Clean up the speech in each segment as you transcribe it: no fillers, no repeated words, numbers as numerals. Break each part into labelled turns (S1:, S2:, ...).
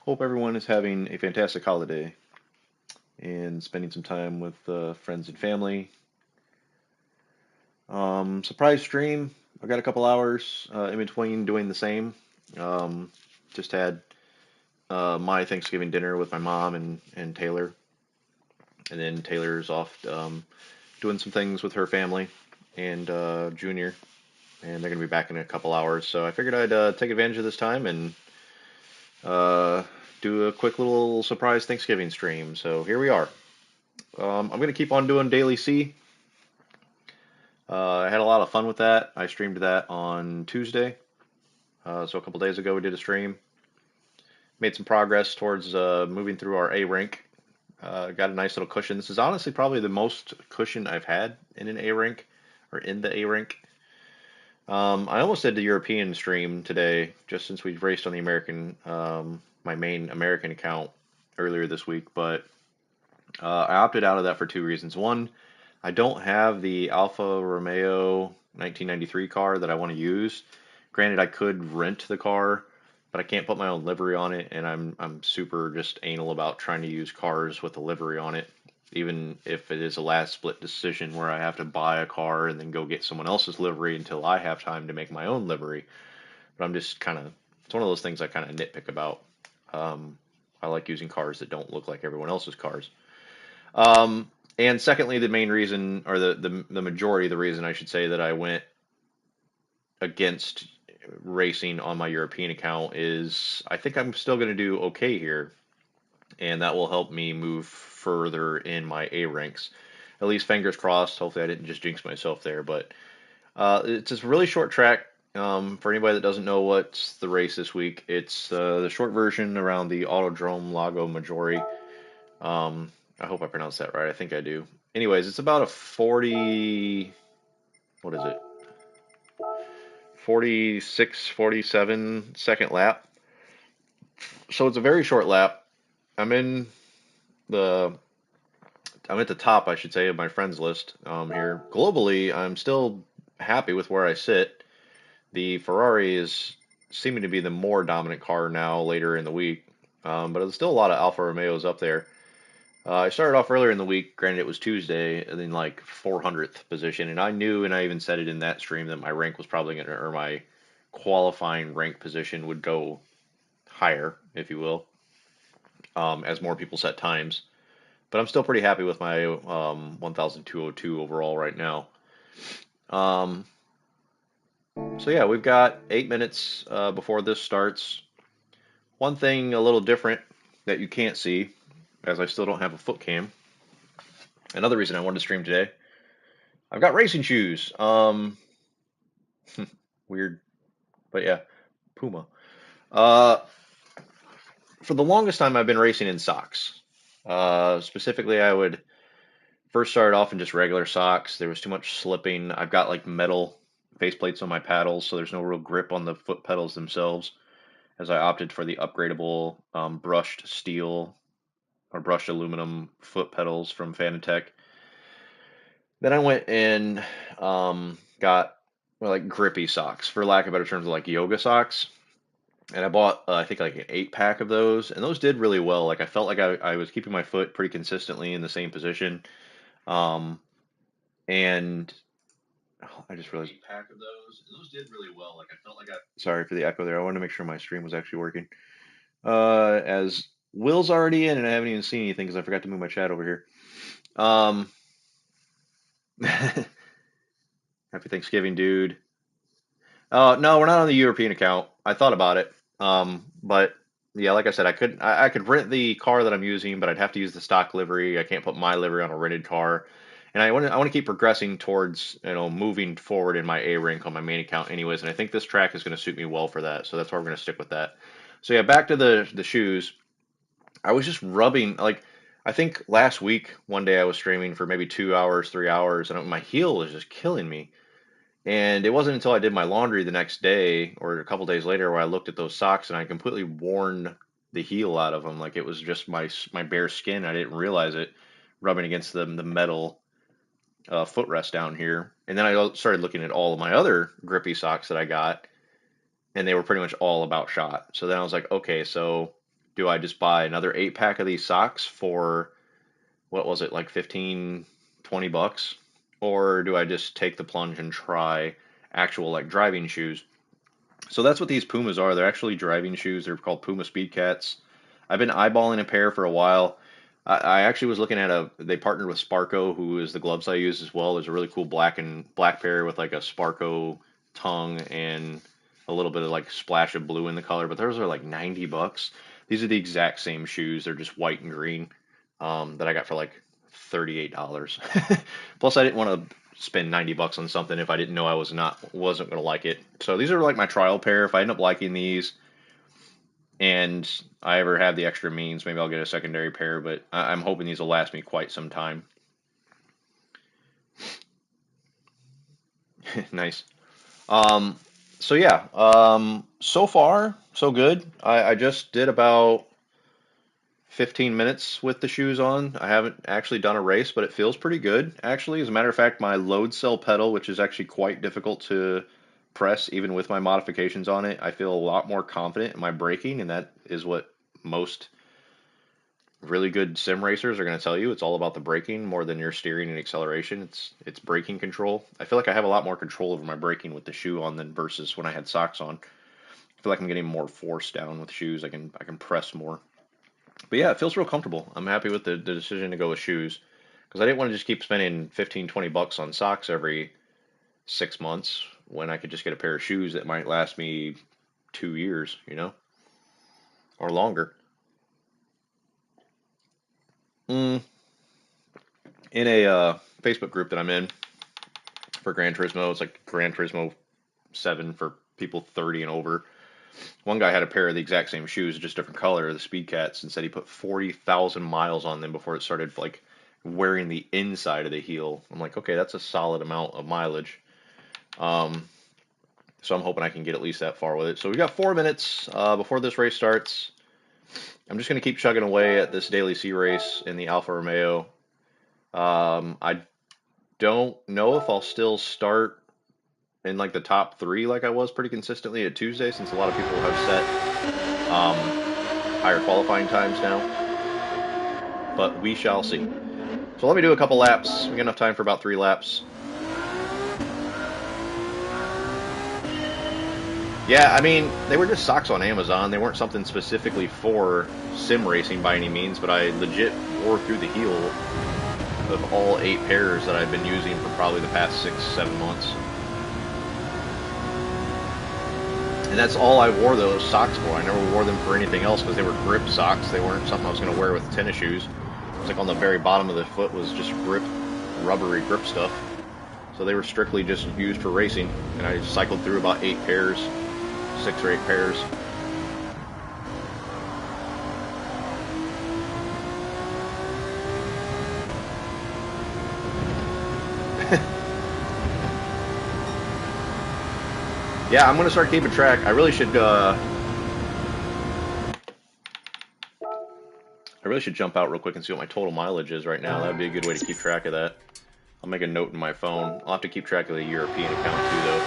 S1: Hope everyone is having a fantastic holiday and spending some time with friends and family. Surprise stream. I got a couple hours in between doing the same. Um, just had my Thanksgiving dinner with my mom and Taylor, and then Taylor's off doing some things with her family and Junior, and they're gonna be back in a couple hours. So I figured I'd take advantage of this time and uh, do a quick little surprise Thanksgiving stream. So here we are. I'm going to keep on doing Daily C. I had a lot of fun with that. I streamed that on Tuesday. So a couple days ago, we did a stream. Made some progress towards moving through our A rank. Got a nice little cushion. This is honestly probably the most cushion I've had in an A rank or in the A rank. I almost did the European stream today, just since we raced on the American, my main American account earlier this week, but I opted out of that for two reasons. One, I don't have the Alfa Romeo 1993 car that I want to use. Granted, I could rent the car, but I can't put my own livery on it, and I'm super just anal about trying to use cars with a livery on it, even if it is a last split decision where I have to buy a car and then go get someone else's livery until I have time to make my own livery. But I'm just kind of, it's one of those things I kind of nitpick about. I like using cars that don't look like everyone else's cars. And secondly, the main reason, or the majority of the reason I should say that I went against racing on my European account is I think I'm still going to do okay here, and that will help me move further in my A ranks. At least fingers crossed. Hopefully, I didn't just jinx myself there. But it's a really short track. For anybody that doesn't know what's the race this week, it's the short version around the Autodrome Lago Maggiore. I hope I pronounced that right. I think I do. Anyways, it's about a 40, what is it? 46, 47 second lap. So it's a very short lap. I'm in the, I'm at the top, I should say, of my friends list here. Globally, I'm still happy with where I sit. The Ferrari is seeming to be the more dominant car now later in the week, but there's still a lot of Alfa Romeos up there. I started off earlier in the week, granted it was Tuesday, and then like 400th position, and I knew, and I even said it in that stream, that my rank was probably going to, or my qualifying rank position would go higher, if you will, as more people set times. But I'm still pretty happy with my 1,202 overall right now. Um, so yeah, we've got 8 minutes before this starts. One thing a little different that you can't see, as I still don't have a foot cam. Another reason I wanted to stream today. I've got racing shoes. Weird, but yeah, PUMA. Uh, for the longest time, I've been racing in socks. Specifically, I would first start off in just regular socks. There was too much slipping. I've got like metal faceplates on my paddles, so there's no real grip on the foot pedals themselves. As I opted for the upgradable brushed steel or brushed aluminum foot pedals from Fanatec. Then I went and got well, like grippy socks, for lack of better terms, like yoga socks. And I bought, I think, like an 8 pack of those, and those did really well. Like I felt like I was keeping my foot pretty consistently in the same position. Um, and oh, I just realized 8 pack of those, and those did really well. Like I felt like I. Sorry for the echo there. I wanted to make sure my stream was actually working. As Will's already in, and I haven't even seen anything because I forgot to move my chat over here. Happy Thanksgiving, dude. No, we're not on the European account. I thought about it. But yeah, like I said, I could rent the car that I'm using, but I'd have to use the stock livery. I can't put my livery on a rented car. And I want to keep progressing towards, moving forward in my A rank on my main account anyways, and I think this track is going to suit me well for that. So that's why we're going to stick with that. So yeah, back to the shoes. I was just rubbing, like, I think last week one day I was streaming for maybe 2 hours, 3 hours, and my heel was just killing me. And it wasn't until I did my laundry the next day or a couple days later where I looked at those socks and I completely worn the heel out of them. Like it was just my bare skin. I didn't realize it rubbing against the metal footrest down here. And then I started looking at all of my other grippy socks that I got, and they were pretty much all about shot. So then I was like, okay, so do I just buy another 8-pack of these socks for, what was it, like 15, 20 bucks? Or do I just take the plunge and try actual like driving shoes? So that's what these Pumas are. They're actually driving shoes. They're called Puma Speedcats. I've been eyeballing a pair for a while. I actually was looking at they partnered with Sparco, who is the gloves I use as well. There's a really cool black pair with like a Sparco tongue and a little bit of like splash of blue in the color, but those are like 90 bucks. These are the exact same shoes. They're just white and green, that I got for like $38. Plus, I didn't want to spend 90 bucks on something if I didn't know I wasn't going to like it. So these are like my trial pair. If I end up liking these and I ever have the extra means, maybe I'll get a secondary pair, but I'm hoping these will last me quite some time. Nice. So yeah, so far, so good. I just did about 15 minutes with the shoes on. I haven't actually done a race, but it feels pretty good, actually. As a matter of fact, my load cell pedal, which is actually quite difficult to press, even with my modifications on it, I feel a lot more confident in my braking, and that is what most really good sim racers are going to tell you. It's all about the braking more than your steering and acceleration. It's braking control. I feel like I have a lot more control over my braking with the shoe on than versus when I had socks on. I feel like I'm getting more force down with shoes. I can press more. But yeah, it feels real comfortable. I'm happy with the decision to go with shoes because I didn't want to just keep spending 15, 20 bucks on socks every 6 months when I could just get a pair of shoes that might last me 2 years, or longer. In a Facebook group that I'm in for Gran Turismo, it's like Gran Turismo 7 for people 30 and over. One guy had a pair of the exact same shoes, just different color, the Speedcats, and said he put 40,000 miles on them before it started like wearing the inside of the heel. I'm like, okay, that's a solid amount of mileage. So I'm hoping I can get at least that far with it. So we got 4 minutes before this race starts. I'm just going to keep chugging away at this daily C race in the Alfa Romeo. I don't know if I'll still start in like the top 3 like I was pretty consistently at Tuesday, since a lot of people have set higher qualifying times now. But we shall see. So let me do a couple laps. We got enough time for about 3 laps. Yeah, I mean, they were just socks on Amazon. They weren't something specifically for sim racing by any means, but I legit wore through the heel of all 8 pairs that I've been using for probably the past 6, 7 months. And that's all I wore those socks for. I never wore them for anything else because they were grip socks. They weren't something I was going to wear with tennis shoes. It's like on the very bottom of the foot was just rubbery grip stuff. So they were strictly just used for racing. And I cycled through about 8 pairs, 6 or 8 pairs. Yeah, I'm going to start keeping track. I really should jump out real quick and see what my total mileage is right now. That would be a good way to keep track of that. I'll make a note in my phone. I'll have to keep track of the European account too, though.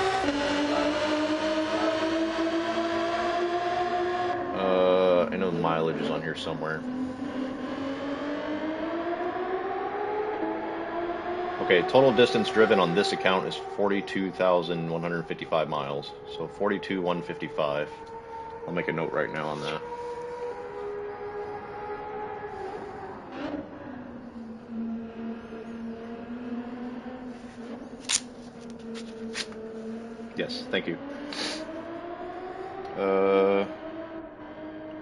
S1: I know the mileage is on here somewhere. Okay, total distance driven on this account is 42,155 miles. So 42,155. I'll make a note right now on that. Yes, thank you.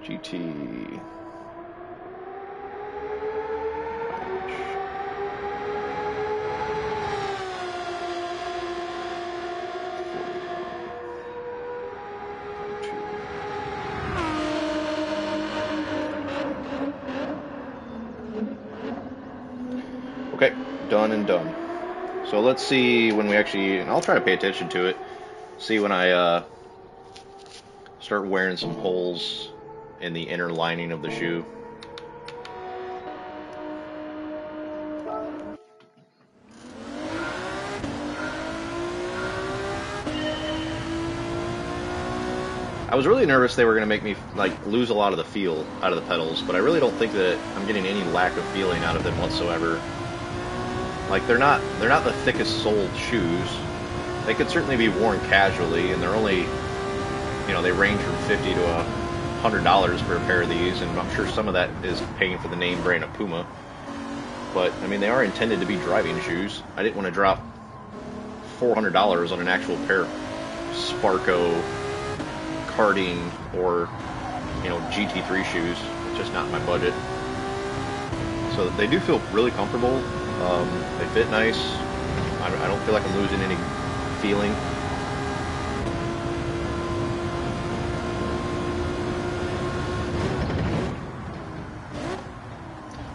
S1: GT. Okay, done and done. So let's see when we actually, and I'll try to pay attention to it, see when I start wearing some holes in the inner lining of the shoe. I was really nervous they were going to make me like lose a lot of the feel out of the pedals, but I really don't think that I'm getting any lack of feeling out of them whatsoever. Like they're not the thickest soled shoes. They could certainly be worn casually, and they're only, you know, they range from $50 to $100 for a pair of these, and I'm sure some of that is paying for the name brand of PUMA. But I mean, they are intended to be driving shoes. I didn't want to drop $400 on an actual pair of Sparco karting or, you know, GT3 shoes. It's just not in my budget. So they do feel really comfortable. They fit nice. I don't feel like I'm losing any feeling.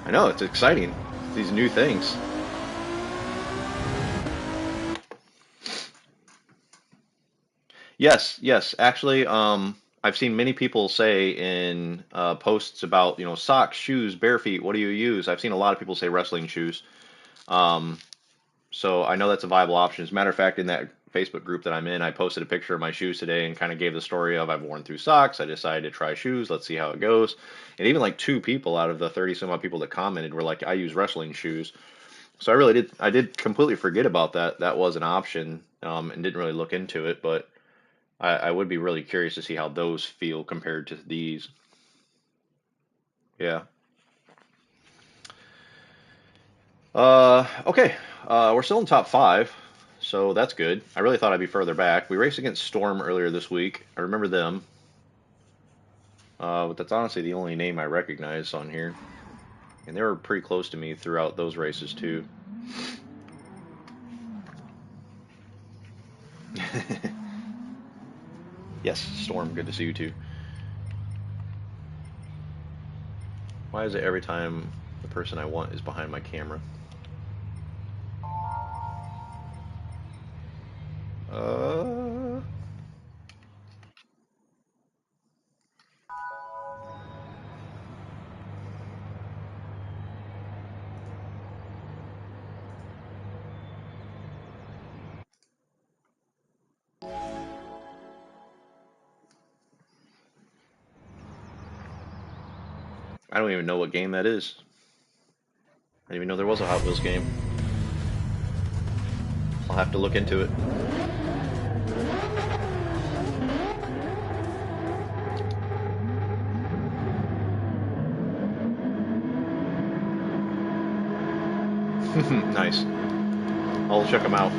S1: I know, it's exciting. These new things. Yes. Actually, I've seen many people say in posts about, you know, socks, shoes, bare feet, what do you use? I've seen a lot of people say wrestling shoes. So I know that's a viable option. As a matter of fact, in that Facebook group that I'm in, I posted a picture of my shoes today and kind of gave the story of I've worn through socks. I decided to try shoes. Let's see how it goes. And even like 2 people out of the 30 some odd people that commented were like, I use wrestling shoes. So I did completely forget about that. That was an option, and didn't really look into it, but I would be really curious to see how those feel compared to these. Yeah. Okay. We're still in top 5, so that's good. I really thought I'd be further back. We raced against Storm earlier this week. I remember them. But that's honestly the only name I recognize on here. And they were pretty close to me throughout those races too. Yes, Storm, good to see you too. Why is it every time the person I want is behind my camera? I don't even know what game that is. I didn't even know there was a Hot Wheels game. I'll have to look into it. Nice. I'll check them out.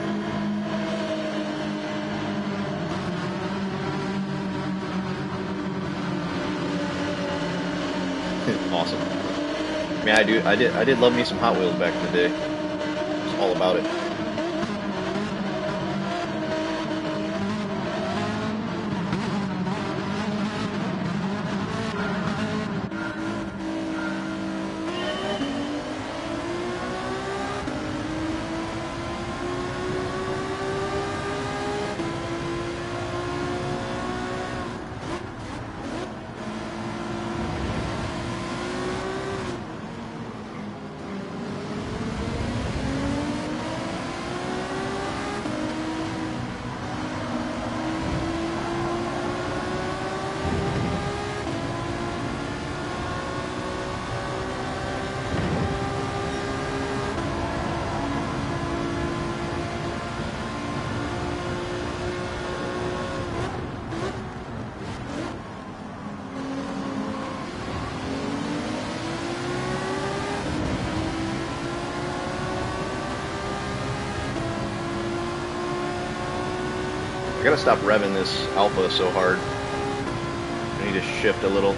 S1: Awesome. I mean, I did love me some Hot Wheels back in the day. It's all about it. I gotta stop revving this alpha so hard. I need to shift a little.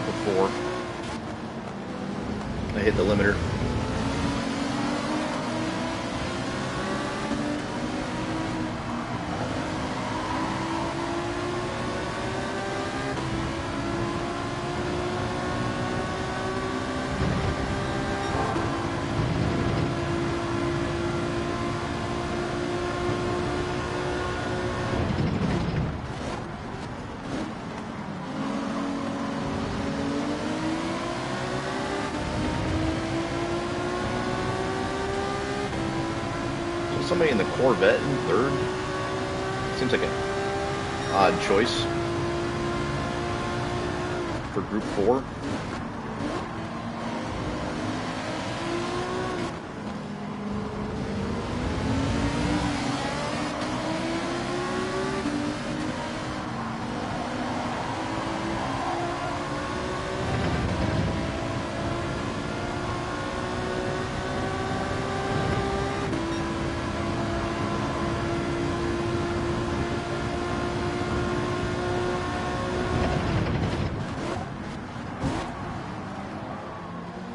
S1: Before I hit the limiter. Somebody in the Corvette in third. Seems like an odd choice for Group 4.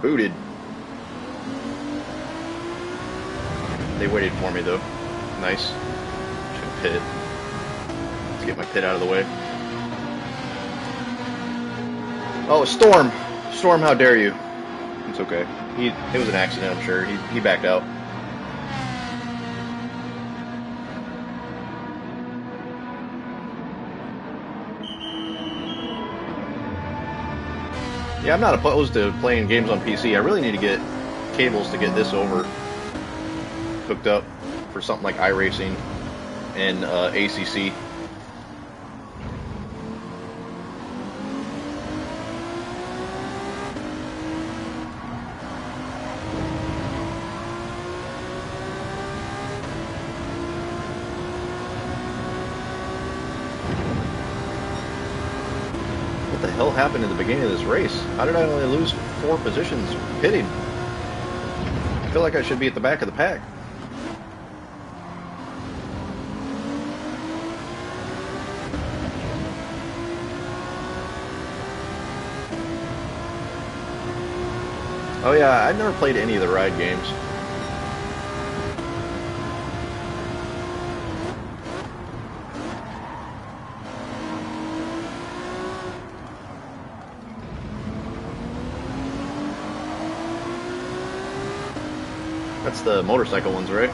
S1: Booted. They waited for me though. Nice. Should pit. Let's get my pit out of the way. Oh, Storm! Storm, how dare you? It's okay. It was an accident, I'm sure. He backed out. Yeah, I'm not opposed to playing games on PC. I really need to get cables to get this over hooked up for something like iRacing and ACC. What the hell happened in the beginning of this race? How did I only lose 4 positions pitting? I feel like I should be at the back of the pack. Oh yeah, I've never played any of the ride games. That's the motorcycle ones, right?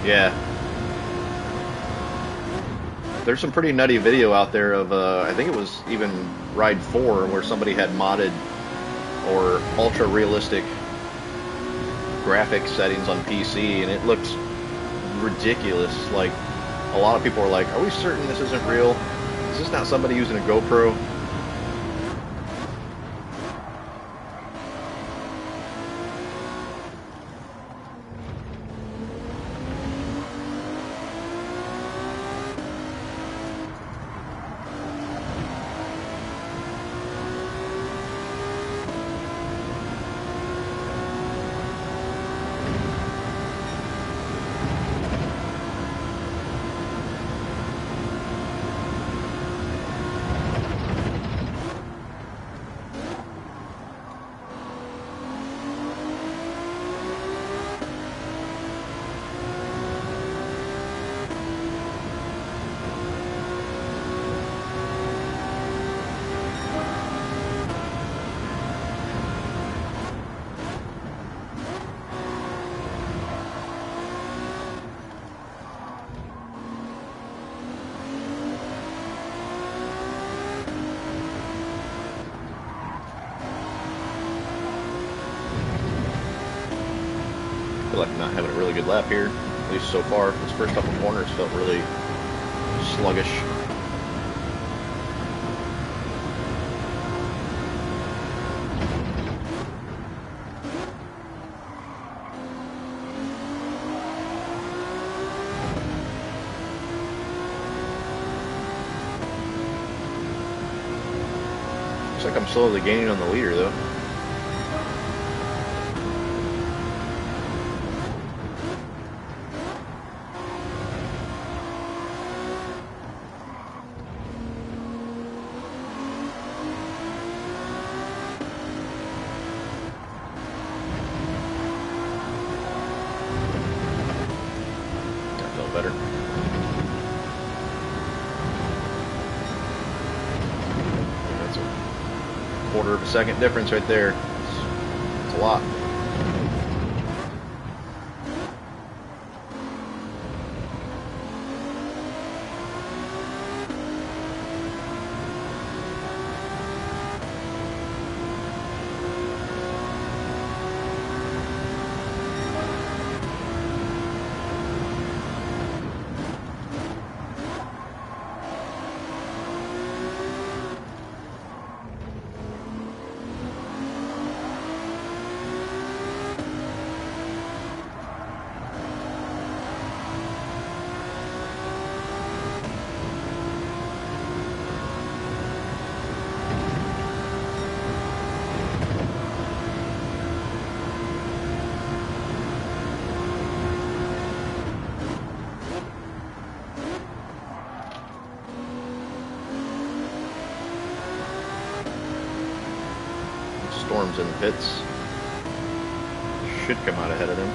S1: Yeah. There's some pretty nutty video out there of, I think it was even Ride 4, where somebody had modded or ultra realistic graphic settings on PC, and it looked ridiculous. Like, a lot of people were like, are we certain this isn't real? Is this not somebody using a GoPro? I feel like I'm not having a really good lap here, at least so far. This first couple corners felt really sluggish. Looks like I'm slowly gaining on the leader though. Better. That's a quarter of a second difference right there. It's a lot. Storm's in the pits. Should come out ahead of them.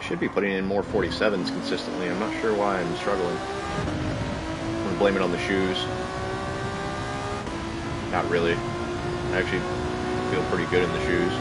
S1: Should be putting in more 47s consistently. I'm not sure why I'm struggling. I'm gonna blame it on the shoes. Not really. I actually feel pretty good in the shoes.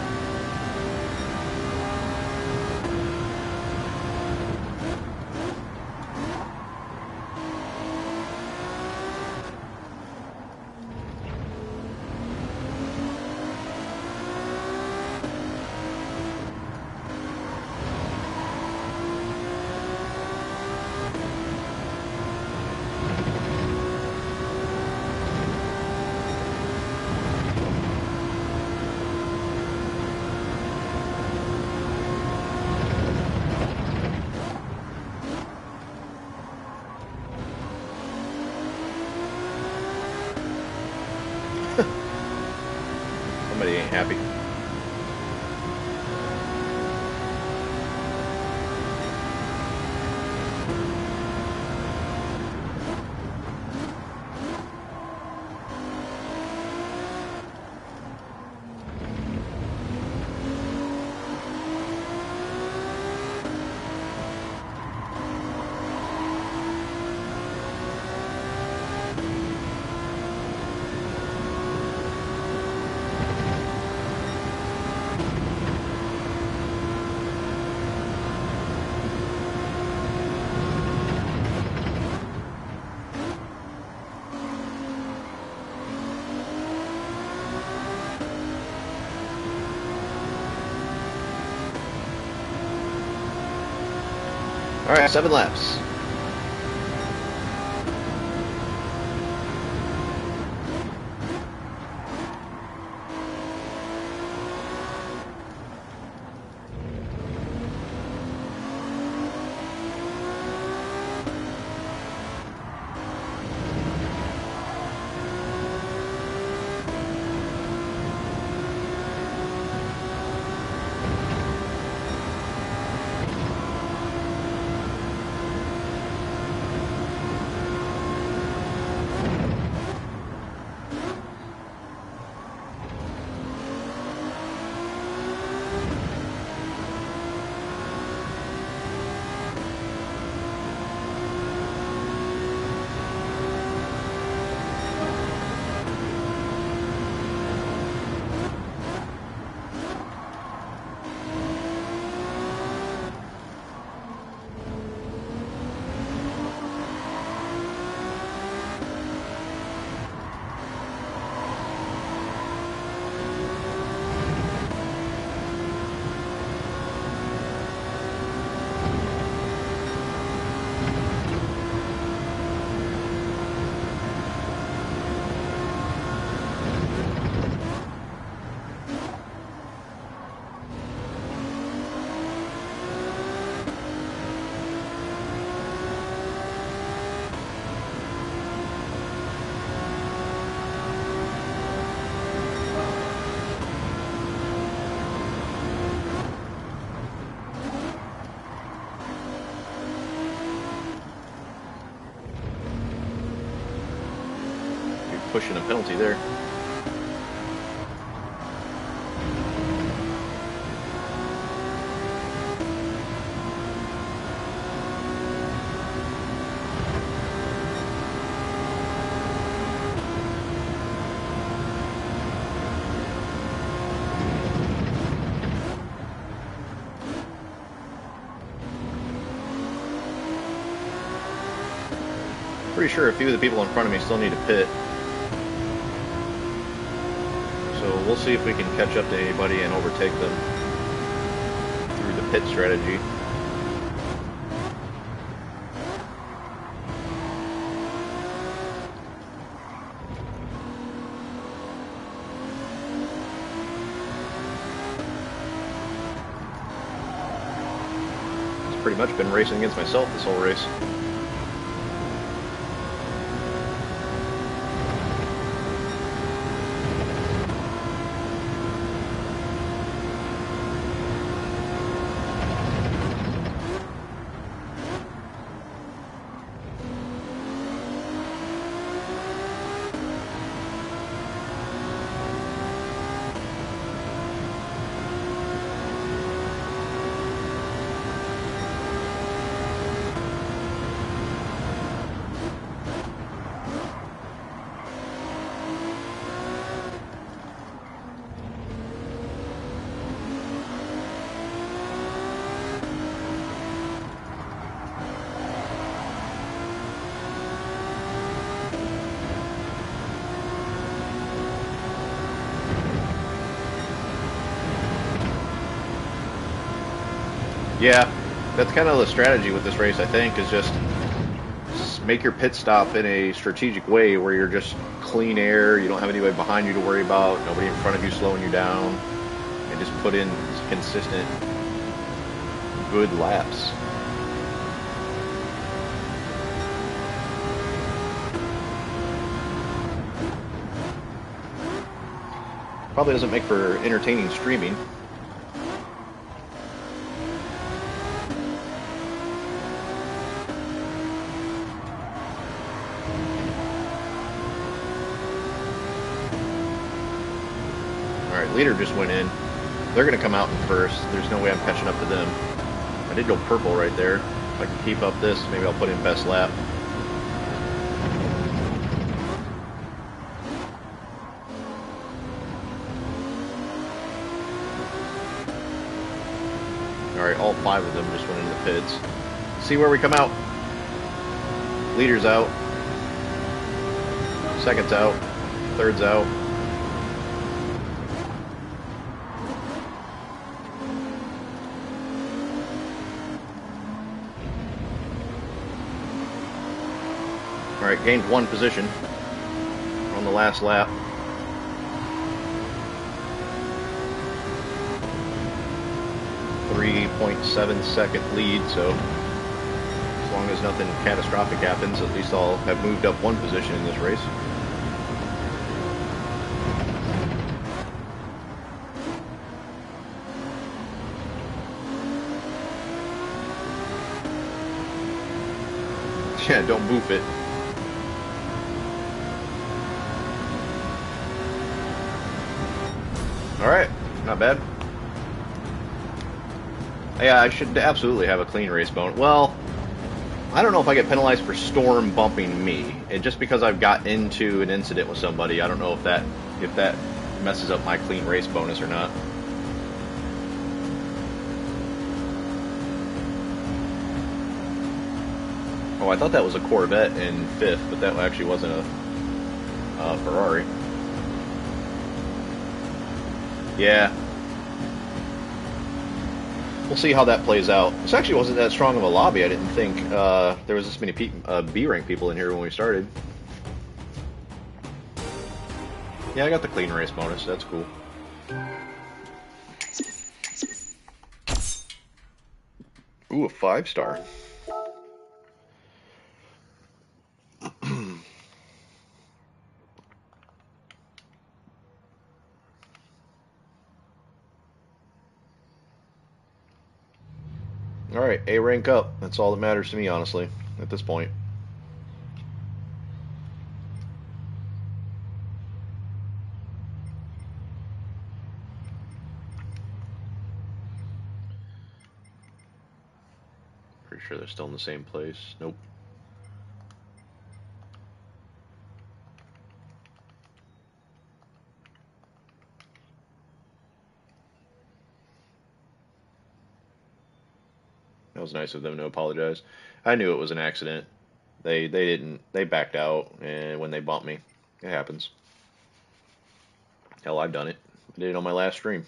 S1: Somebody ain't happy. All right, 7 laps. pushing a penalty there. Pretty sure a few of the people in front of me still need to pit. So we'll see if we can catch up to anybody and overtake them through the pit strategy. It's pretty much been racing against myself this whole race. Yeah, that's kind of the strategy with this race, I think, is just make your pit stop in a strategic way where you're just clean air, you don't have anybody behind you to worry about, nobody in front of you slowing you down, and just put in consistent, good laps. Probably doesn't make for entertaining streaming. Leader just went in. They're going to come out in first. There's no way I'm catching up to them. I did go purple right there. If I can keep up this, maybe I'll put in best lap. Alright, all 5 of them just went into the pits. See where we come out. Leader's out. Second's out. Third's out. Alright, gained 1 position on the last lap. .7-second lead, so as long as nothing catastrophic happens, at least I'll have moved up 1 position in this race. Yeah, don't boof it. Alright, not bad. Yeah, I should absolutely have a clean race bonus. Well, I don't know if I get penalized for storm bumping me. And just because I've got into an incident with somebody, I don't know if that messes up my clean race bonus or not. Oh, I thought that was a Corvette in 5th, but that actually wasn't a Ferrari. Yeah. We'll see how that plays out. This actually wasn't that strong of a lobby, I didn't think. There was this many B-rank people in here when we started. Yeah, I got the clean race bonus, that's cool. Ooh, a 5-star. Alright, A rank up. That's all that matters to me, honestly, at this point. Pretty sure they're still in the same place. Nope. That was nice of them to apologize. I knew it was an accident. They backed out, and when they bumped me, it happens. Hell, I've done it. I did it on my last stream.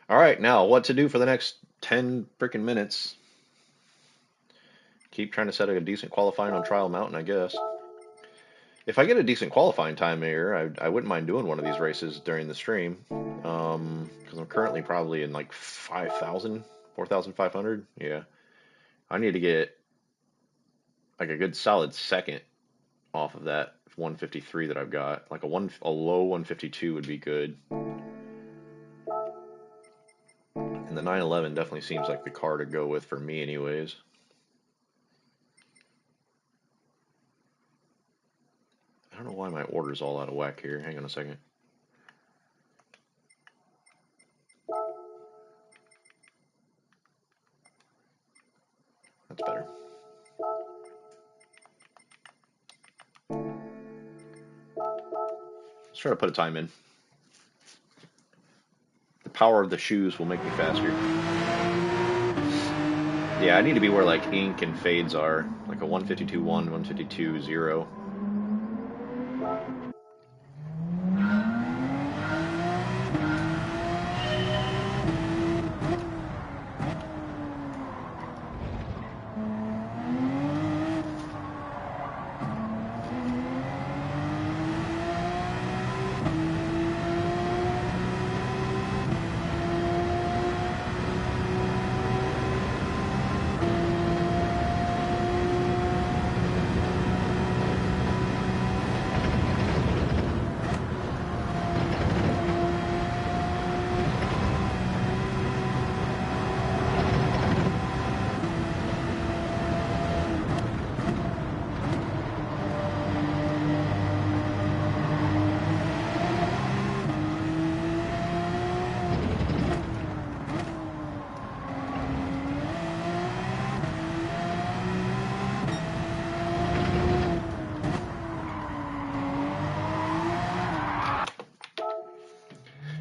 S1: All right, now what to do for the next 10 freaking minutes? Keep trying to set a decent qualifying on Trial Mountain, I guess. If I get a decent qualifying time here, I wouldn't mind doing one of these races during the stream. Because I'm currently probably in like 5,000, 4,500. Yeah. I need to get like a good solid second off of that 153 that I've got. Like a low 152 would be good. And the 911 definitely seems like the car to go with for me anyways. I don't know why my order's all out of whack here. Hang on a second. That's better. Let's try to put a time in. The power of the shoes will make me faster. Yeah, I need to be where like ink and fades are. Like a 152.1, 152.0.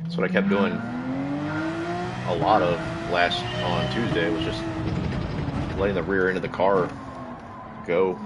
S1: That's what I kept doing a lot of on Tuesday, was just letting the rear end of the car go.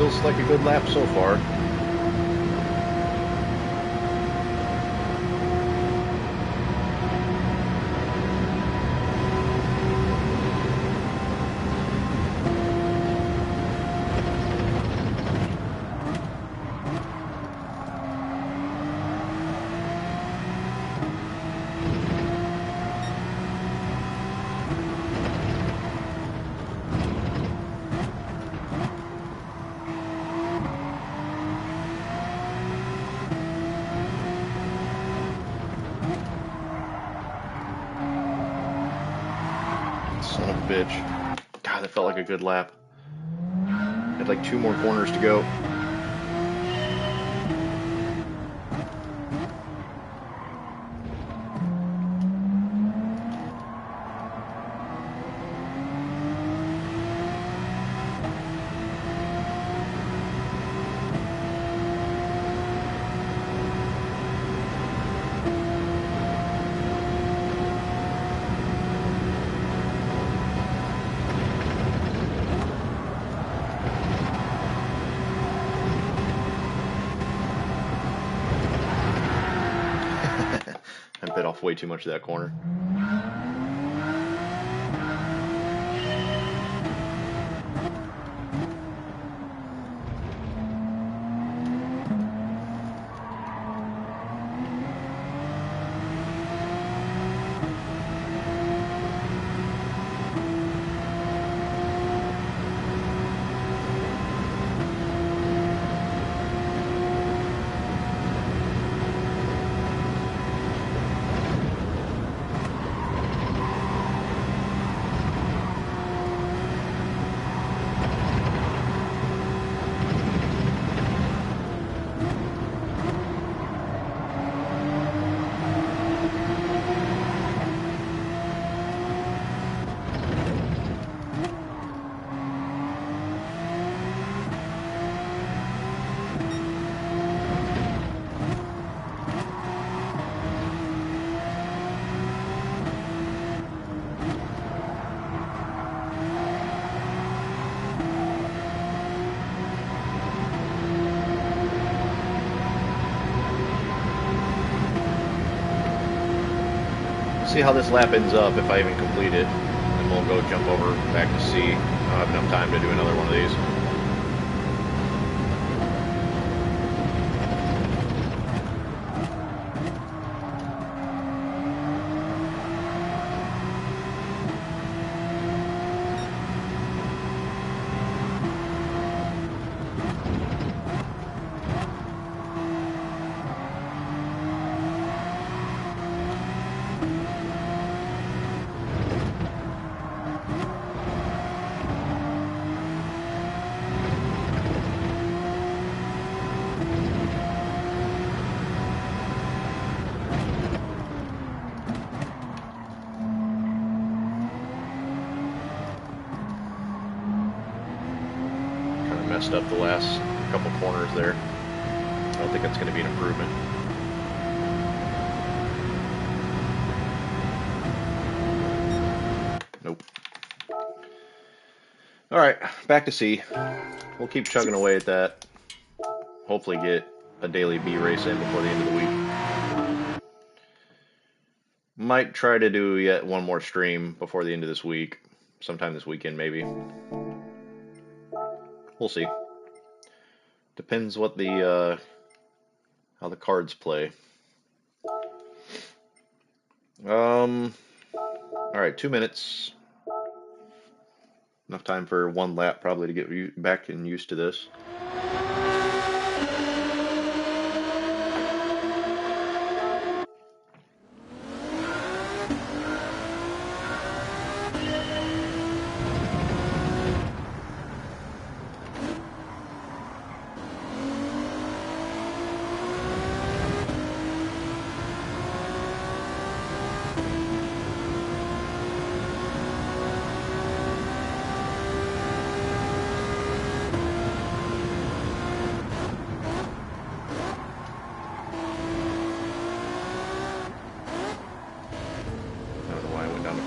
S1: Feels like a good lap so far. Son of a bitch. God, that felt like a good lap. Had like 2 more corners to go. bit off way too much of that corner. See how this lap ends up if I even complete it, and we'll go jump over back to C. I don't have enough time to do another one of these. Messed up the last couple corners there. I don't think that's going to be an improvement. Nope. Alright, back to C. We'll keep chugging away at that. Hopefully get a daily B race in before the end of the week. Might try to do yet one more stream before the end of this week. Sometime this weekend, maybe. We'll see. Depends what the how the cards play. All right, 2 minutes. Enough time for one lap probably to get back and used to this.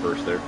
S1: First there.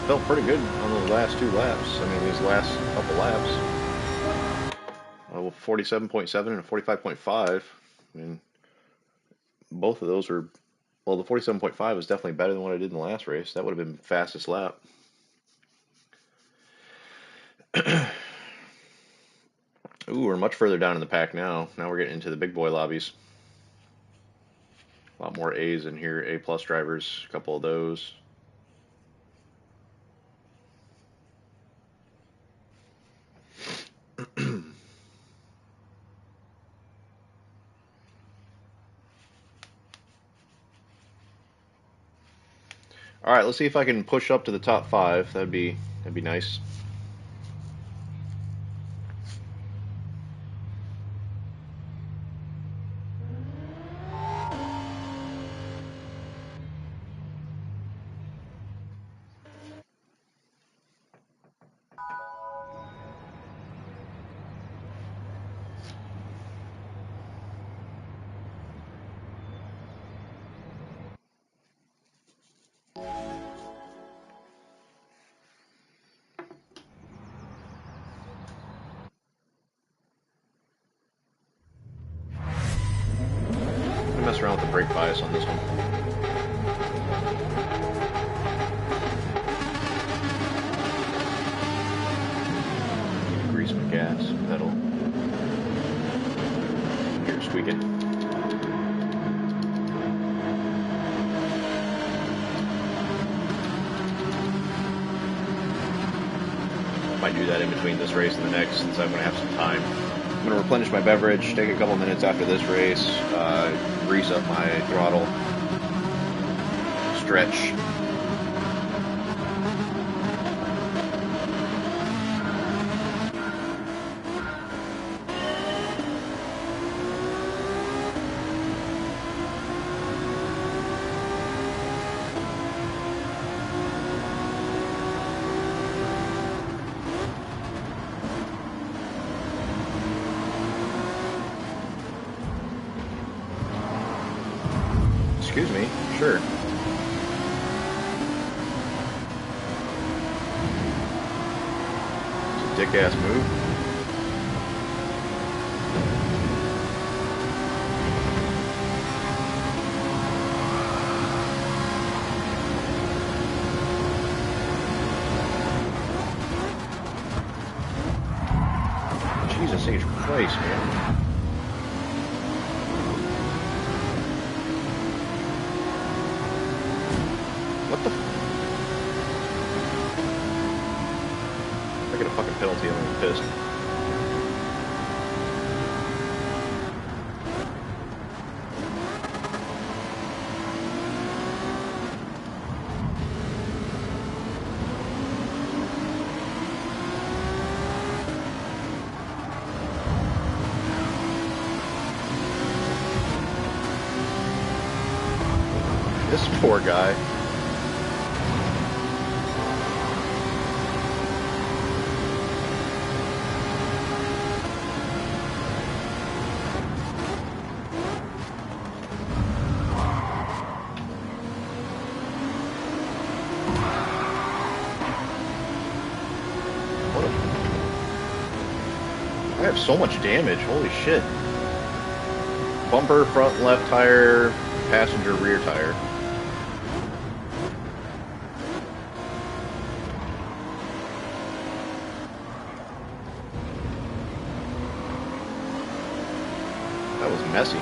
S1: Felt pretty good on those last two laps. I mean, these last couple laps. a 47.7 and a 45.5. I mean, both of those were, well, the 47.5 was definitely better than what I did in the last race. That would have been fastest lap. Ooh, we're much further down in the pack now. Now we're getting into the big boy lobbies. A lot more A's in here, A plus drivers, a couple of those. All right, let's see if I can push up to the top 5. That'd be nice. Mess around with the brake bias on this one. Grease my gas pedal. Here, squeaking. Might do that in between this race and the next, since I'm going to have some time. I'm going to replenish my beverage, take a couple minutes after this race, grease up my throttle, stretch. Excuse me, sure. It's a dick-ass move. Jesus H. Christ, man. What the? If I get a fucking penalty, I'm gonna be pissed. This poor guy. I have so much damage, holy shit. Bumper, front and left tire, passenger rear tire. That was messy.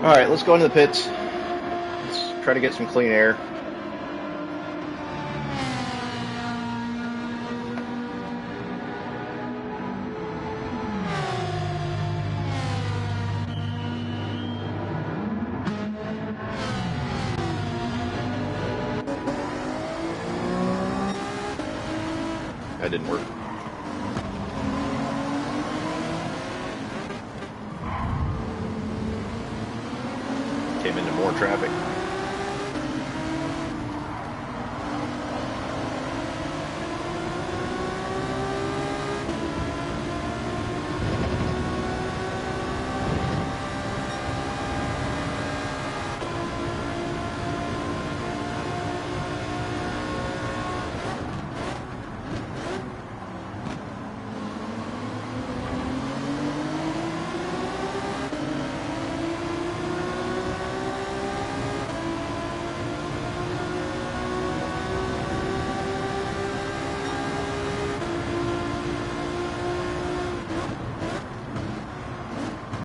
S1: Alright, let's go into the pits. Let's try to get some clean air. That didn't work. Came into more traffic.